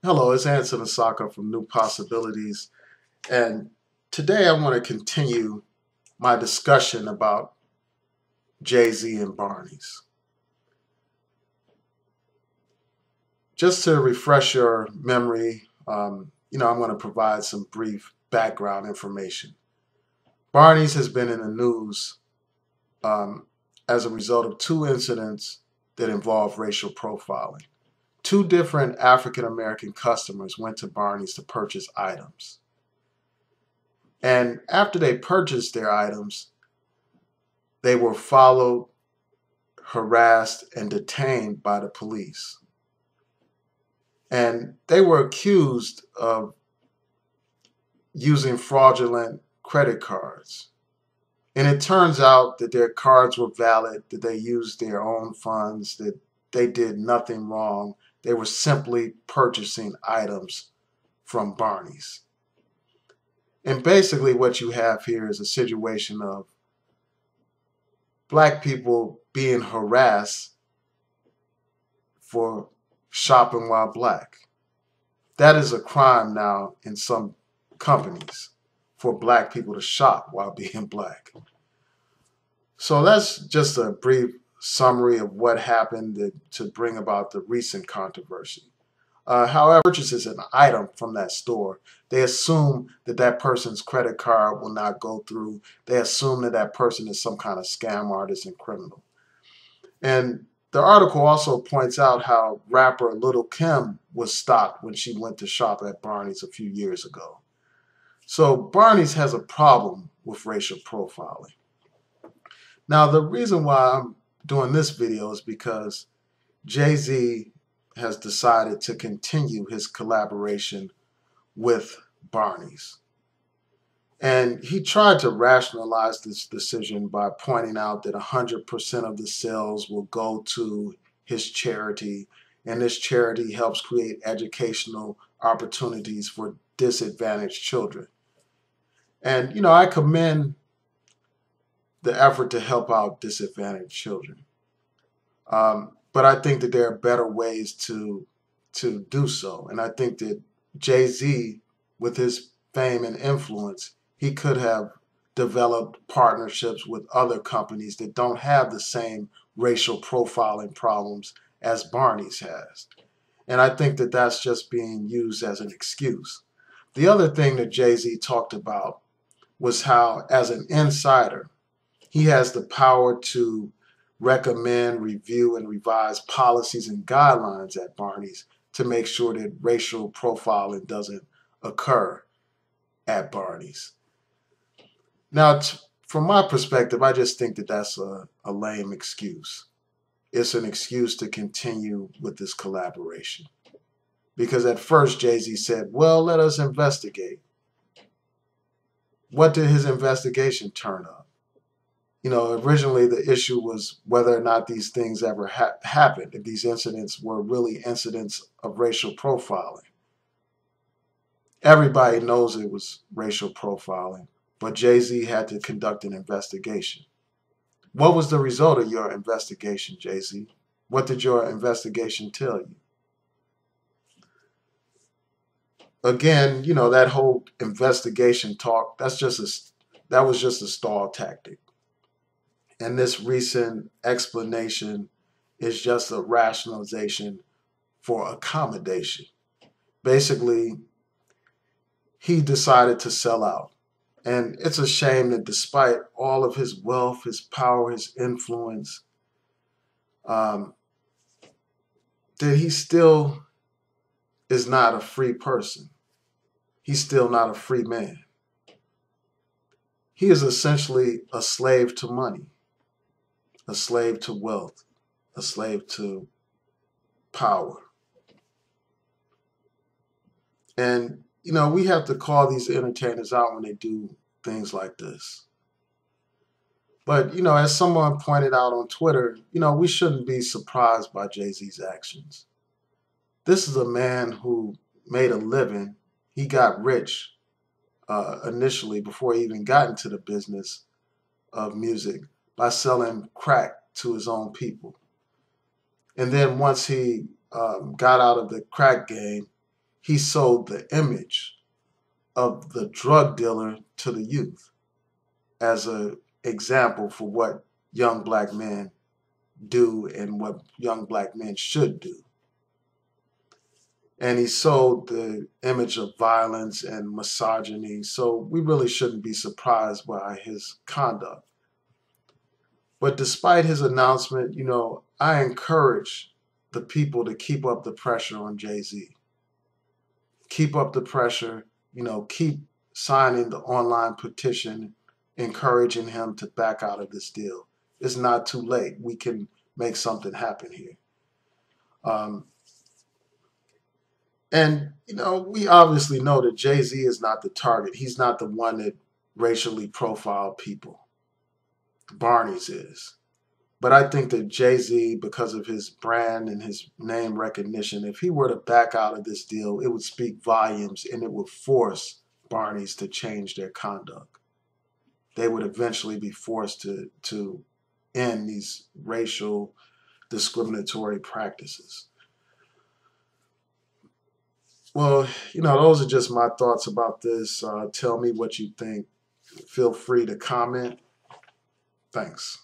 Hello, it's Anson Asaka from New Possibilities, and today I want to continue my discussion about Jay-Z and Barneys. Just to refresh your memory, I'm going to provide some brief background information. Barneys has been in the news um, as a result of two incidents that involve racial profiling. Two different African American customers went to Barneys to purchase items. And after they purchased their items, they were followed, harassed, and detained by the police. And they were accused of using fraudulent credit cards. And it turns out that their cards were valid, that they used their own funds, that they did nothing wrong. They were simply purchasing items from Barneys. And basically what you have here is a situation of black people being harassed for shopping while black. That is a crime now in some companies for black people to shop while being black. So that's just a brief summary of what happened to bring about the recent controversy. However, purchases an item from that store, they assume that that person's credit card will not go through. They assume that that person is some kind of scam artist and criminal. And the article also points out how rapper Lil' Kim was stopped when she went to shop at Barneys a few years ago. So Barneys has a problem with racial profiling. Now, the reason why I'm doing this video is because Jay-Z has decided to continue his collaboration with Barneys. And he tried to rationalize this decision by pointing out that 100% of the sales will go to his charity, and this charity helps create educational opportunities for disadvantaged children. And, I commend the effort to help out disadvantaged children. But I think that there are better ways to do so. And I think that Jay-Z, with his fame and influence, he could have developed partnerships with other companies that don't have the same racial profiling problems as Barneys has. And I think that that's just being used as an excuse. The other thing that Jay-Z talked about was how, as an insider, he has the power to recommend, review, and revise policies and guidelines at Barneys to make sure that racial profiling doesn't occur at Barneys. Now, from my perspective, I just think that that's a lame excuse. It's an excuse to continue with this collaboration. Because at first, Jay-Z said, well, let us investigate. What did his investigation turn up? Originally the issue was whether or not these things ever happened, if these incidents were really incidents of racial profiling. Everybody knows it was racial profiling, but Jay-Z had to conduct an investigation. What was the result of your investigation, Jay-Z? What did your investigation tell you? Again, that whole investigation talk, that was just a stall tactic. And this recent explanation is just a rationalization for accommodation. Basically, he decided to sell out. And it's a shame that despite all of his wealth, his power, his influence, that he still is not a free person. He's still not a free man. He is essentially a slave to money, a slave to wealth, a slave to power. And, we have to call these entertainers out when they do things like this. But, as someone pointed out on Twitter, we shouldn't be surprised by Jay-Z's actions. This is a man who made a living. He got rich initially before he even got into the business of music by selling crack to his own people. And then once he got out of the crack game, he sold the image of the drug dealer to the youth as an example for what young black men do and what young black men should do. And he sold the image of violence and misogyny, so we really shouldn't be surprised by his conduct. But despite his announcement, I encourage the people to keep up the pressure on Jay-Z. Keep up the pressure, keep signing the online petition, encouraging him to back out of this deal. It's not too late. We can make something happen here. Um, and, we obviously know that Jay-Z is not the target. He's not the one that racially profiled people. Barneys is. But I think that Jay-Z, because of his brand and his name recognition, if he were to back out of this deal, it would speak volumes and it would force Barneys to change their conduct. They would eventually be forced to end these racial discriminatory practices. Well, those are just my thoughts about this. Tell me what you think. Feel free to comment. Thanks.